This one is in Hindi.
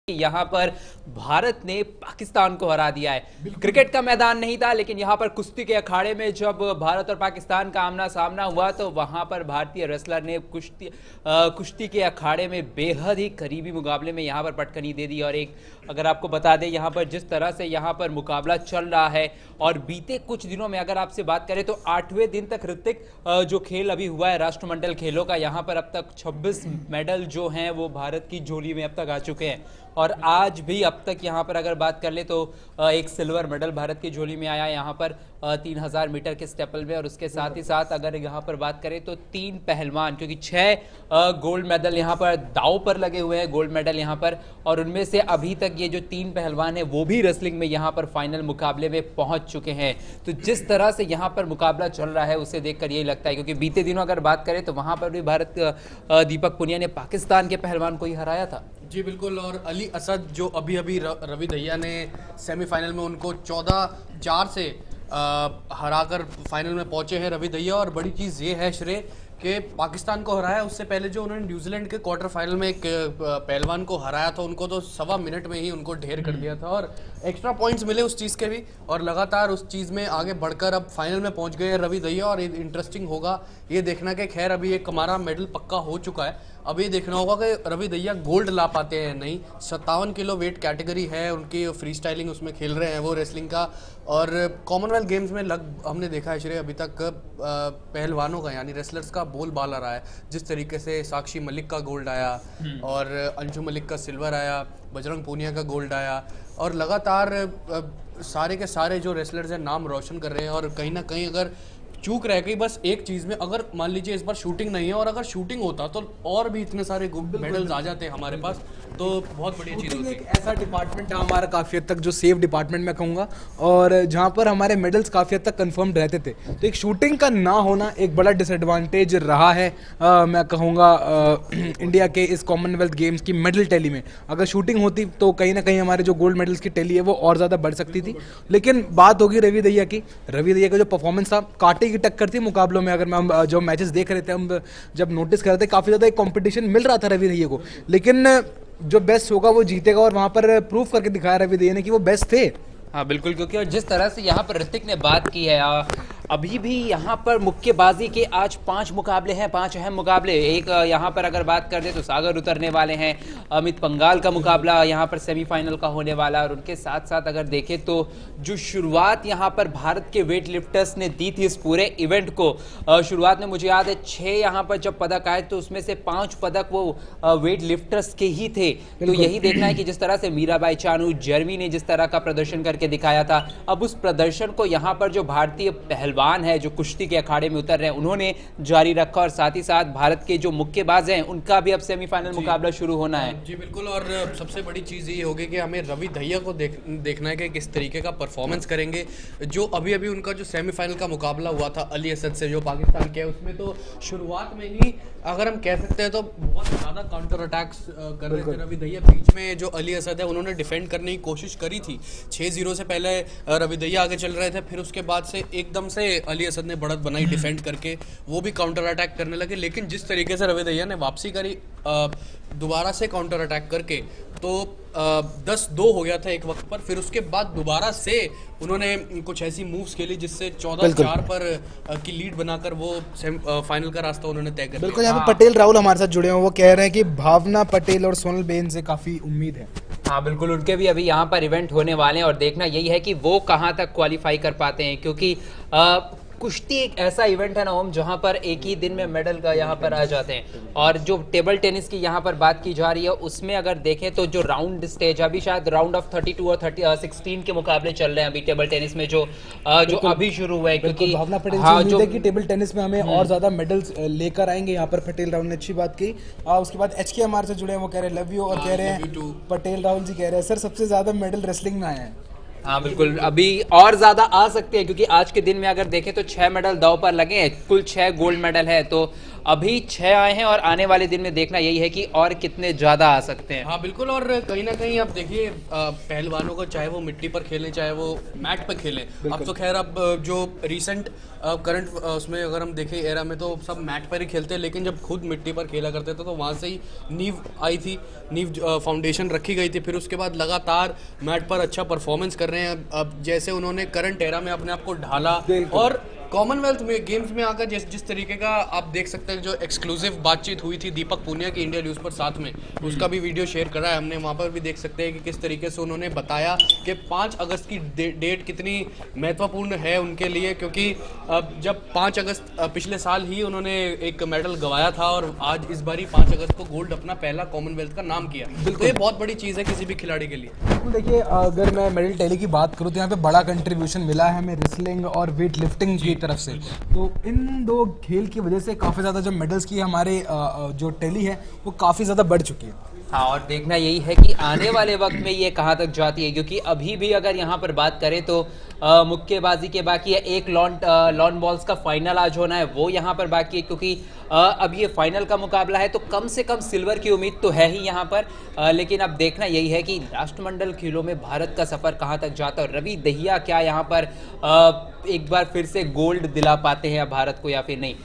यहाँ पर भारत ने पाकिस्तान को हरा दिया है। क्रिकेट का मैदान नहीं था, लेकिन यहाँ पर कुश्ती के अखाड़े में जब भारत और पाकिस्तान का आमना सामना हुआ तो वहाँ पर भारतीय रेसलर ने कुश्ती के अखाड़े में बेहद ही करीबी मुकाबले में यहाँ पर पटकनी दे दी। और एक अगर आपको बता दें यहाँ पर जिस तरह से यहाँ पर मुकाबला चल रहा है और बीते कुछ दिनों में अगर आपसे बात करें तो 8वें दिन तक ऋतिक जो खेल अभी हुआ है राष्ट्रमंडल खेलों का, यहाँ पर अब तक 26 मेडल जो हैं वो भारत की झोली में अब तक आ चुके हैं। और आज भी अब तक यहाँ पर अगर बात कर ले तो एक सिल्वर मेडल भारत की झोली में आया यहाँ पर 3000 मीटर के स्टेपल में। और उसके साथ ही साथ अगर यहाँ पर बात करें तो 3 पहलवान, क्योंकि 6 गोल्ड मेडल यहाँ पर दांव पर लगे हुए हैं, गोल्ड मेडल यहाँ पर। और उनमें से अभी तक ये जो 3 पहलवान हैं वो भी रेसलिंग में यहाँ पर फाइनल मुकाबले में पहुंच चुके हैं। तो जिस तरह से यहाँ पर मुकाबला चल रहा है उसे देखकर यही लगता है, क्योंकि बीते दिनों अगर बात करें तो वहाँ पर भी भारत दीपक पुनिया ने पाकिस्तान के पहलवान को ही हराया था। जी बिल्कुल। और अली असद जो अभी अभी रवि दहिया ने सेमीफाइनल में उनको 14-4 से हराकर फाइनल में पहुंचे हैं रवि दहिया। और बड़ी चीज़ ये है श्रेय कि पाकिस्तान को हराया, उससे पहले जो उन्होंने न्यूजीलैंड के क्वार्टर फाइनल में एक पहलवान को हराया था, उनको तो 1.25 मिनट में ही उनको ढेर कर दिया था और एक्स्ट्रा पॉइंट्स मिले उस चीज़ के भी। और लगातार उस चीज़ में आगे बढ़कर अब फाइनल में पहुंच गए हैं रवि दहिया। और इंटरेस्टिंग होगा ये देखना कि खैर अभी एक हमारा मेडल पक्का हो चुका है, अब ये देखना होगा कि रवि दहिया गोल्ड ला पाते हैं नहीं। 57 किलो वेट कैटेगरी है उनकी, फ्री स्टाइलिंग उसमें खेल रहे हैं वो रेसलिंग का। और कॉमनवेल्थ गेम्स में हमने देखा है श्रेय अभी तक पहलवानों का यानी रेसलर्स का बोलबाला रहा है। जिस तरीके से साक्षी मलिक का गोल्ड आया और अंशु मलिक का सिल्वर आया, बजरंग पूनिया का गोल्ड आया, और लगातार सारे के सारे जो रेसलर्स हैं नाम रोशन कर रहे हैं। और कहीं ना कहीं अगर चूक रह गई बस एक चीज़ में, अगर मान लीजिए इस बार शूटिंग नहीं है और अगर शूटिंग होता तो और भी इतने सारे मेडल्स आ जाते हमारे पास, तो बहुत बढ़िया चीज़ होती है। एक ऐसा डिपार्टमेंट है हमारा काफ़ी हद तक जो सेफ डिपार्टमेंट मैं कहूँगा, और जहाँ पर हमारे मेडल्स काफ़ी हद तक कंफर्म्ड रहते थे। तो एक शूटिंग का ना होना एक बड़ा डिसएडवांटेज रहा है मैं कहूँगा इंडिया के इस कॉमनवेल्थ गेम्स की मेडल टैली में। अगर शूटिंग होती तो कहीं ना कहीं हमारे जो गोल्ड मेडल्स की टैली है वो और ज़्यादा बढ़ सकती थी। लेकिन बात होगी रवि दहिया की। रवि दहिया का जो परफॉर्मेंस था कांटे की टक्कर थी मुकाबलों में। अगर हम जो मैचेस देख रहे थे, हम जब नोटिस कर रहे थे, काफ़ी ज़्यादा एक कंपटीशन मिल रहा था रवि दहिया को। लेकिन जो बेस्ट होगा वो जीतेगा, और वहाँ पर प्रूव करके दिखाया रवि दहिया ने कि वो बेस्ट थे। हाँ बिल्कुल, क्योंकि और जिस तरह से यहाँ पर ऋतिक ने बात की है, अभी भी यहाँ पर मुक्केबाजी के आज 5 मुकाबले हैं, 5 अहम मुकाबले। एक यहाँ पर अगर बात कर दे तो सागर उतरने वाले हैं, अमित पंघाल का मुकाबला यहाँ पर सेमीफाइनल का होने वाला। और उनके साथ साथ अगर देखें तो जो शुरुआत यहाँ पर भारत के वेट लिफ्टर्स ने दी थी इस पूरे इवेंट को, शुरुआत में मुझे याद है 6 यहाँ पर जब पदक आए तो उसमें से 5 पदक वो वेट लिफ्टर्स के ही थे। तो यही देखना है कि जिस तरह से मीराबाई चानू, जर्मी ने जिस तरह का प्रदर्शन करके दिखाया था, अब उस प्रदर्शन को यहाँ पर जो भारतीय पहलवान है जो कुश्ती के अखाड़े में उतर रहे हैं उन्होंने जारी रखा। और साथ ही साथ भारत के जो मुक्केबाज हैं उनका भी अब सेमीफाइनल मुकाबला शुरू होना है। जी बिल्कुल। और सबसे बड़ी चीज़ ये होगी कि हमें रवि दहिया को देखना है कि किस तरीके का परफॉर्मेंस करेंगे। जो अभी अभी उनका जो सेमीफाइनल का मुकाबला हुआ था अली असद से जो पाकिस्तान के, उसमें तो शुरुआत में ही अगर हम कह सकते हैं तो बहुत ज़्यादा काउंटर अटैक्स कर रहे थे रवि दहिया। बीच में जो अली असद है उन्होंने डिफेंड करने की कोशिश करी थी, 6-0 से पहले रवि दहिया आगे चल रहे थे, फिर उसके बाद से एकदम से अली असद ने बढ़त बनाई डिफेंड करके, वो भी काउंटर अटैक करने लगे। लेकिन जिस तरीके से रवि दहिया ने वापसी करी दोबारा से काउंटर अटैक करके, तो 10-2 हो गया था एक वक्त पर। फिर उसके बाद दोबारा से उन्होंने कुछ ऐसी मूव्स खेली जिससे 14-4 पर की लीड बनाकर वो फाइनल का रास्ता उन्होंने तय कर लिया। बिल्कुल। यहाँ पे पटेल राहुल हमारे साथ जुड़े हैं, वो कह रहे हैं कि भावना पटेल और सोनल बेन से काफ़ी उम्मीद है। हाँ बिल्कुल, उनके भी अभी यहाँ पर इवेंट होने वाले हैं और देखना यही है कि वो कहाँ तक क्वालिफाई कर पाते हैं, क्योंकि कुश्ती एक ऐसा इवेंट है ना ओम, जहाँ पर एक ही दिन में मेडल का यहाँ पर आ जाते हैं। और जो टेबल टेनिस की यहाँ पर बात की जा रही है उसमें अगर देखें तो जो राउंड स्टेज, अभी शायद राउंड ऑफ 32 और 16 के मुकाबले चल रहे हैं अभी टेबल टेनिस में, जो अभी शुरू हुए हैं। क्योंकि भावना पटेल से उम्मीद है कि टेबल टेनिस में हमें और ज्यादा मेडल्स लेकर आएंगे। यहाँ पर पटेल राहुल ने अच्छी बात की। उसके बाद HK हमारे से जुड़े हैं, वो कह रहे हैं लव यू, और कह रहे हैं पटेल राहुल जी कह रहे हैं सर सबसे ज्यादा मेडल रेसलिंग में आए हैं। हाँ बिल्कुल, अभी और ज़्यादा आ सकते हैं, क्योंकि आज के दिन में अगर देखें तो 6 मेडल दांव पर लगे हैं, कुल 6 गोल्ड मेडल है। तो अभी 6 आए हैं और आने वाले दिन में देखना यही है कि और कितने ज़्यादा आ सकते हैं। हाँ बिल्कुल, और कहीं ना कहीं आप देखिए पहलवानों को, चाहे वो मिट्टी पर खेलें चाहे वो मैट पर खेलें, अब तो खैर अब जो रिसेंट करंट उसमें अगर हम देखें एरा में तो सब मैट पर ही खेलते हैं, लेकिन जब खुद मिट्टी पर खेला करते थे तो वहाँ से ही नींव आई थी, नींव फाउंडेशन रखी गई थी। फिर उसके बाद लगातार मैट पर अच्छा परफॉर्मेंस कर रहे हैं। अब जैसे उन्होंने करंट एरा में अपने आप को ढाला, और कॉमनवेल्थ में गेम्स में आकर जिस तरीके का आप देख सकते हैं, जो एक्सक्लूसिव बातचीत हुई थी दीपक पूनिया की इंडिया न्यूज़ पर साथ में, उसका भी वीडियो शेयर करा है हमने। वहाँ पर भी देख सकते हैं कि किस तरीके से उन्होंने बताया कि 5 अगस्त की डेट कितनी महत्वपूर्ण है उनके लिए, क्योंकि जब 5 अगस्त पिछले साल ही उन्होंने एक मेडल गंवाया था और आज इस बार ही 5 अगस्त को गोल्ड अपना पहला कॉमनवेल्थ का नाम किया। तो ये बहुत बड़ी चीज़ है किसी भी खिलाड़ी के लिए। देखिए, अगर मैं मेडल टैली की बात करूँ तो यहाँ पे बड़ा कंट्रीब्यूशन मिला है हमें रेसलिंग और वेट लिफ्टिंग की तरफ से। तो इन दो खेल की वजह से काफ़ी ज़्यादा जो मेडल्स की हमारे जो टैली है वो काफ़ी ज़्यादा बढ़ चुकी है। हाँ, और देखना यही है कि आने वाले वक्त में ये कहाँ तक जाती है, क्योंकि अभी भी अगर यहाँ पर बात करें तो मुक्केबाजी के बाकी है, एक लॉन बॉल्स का फाइनल आज होना है वो यहाँ पर बाकी है, क्योंकि अब ये फाइनल का मुकाबला है तो कम से कम सिल्वर की उम्मीद तो है ही यहाँ पर। लेकिन अब देखना यही है कि राष्ट्रमंडल खेलों में भारत का सफ़र कहाँ तक जाता है और रवि दहिया क्या यहाँ पर एक बार फिर से गोल्ड दिला पाते हैं भारत को या फिर नहीं।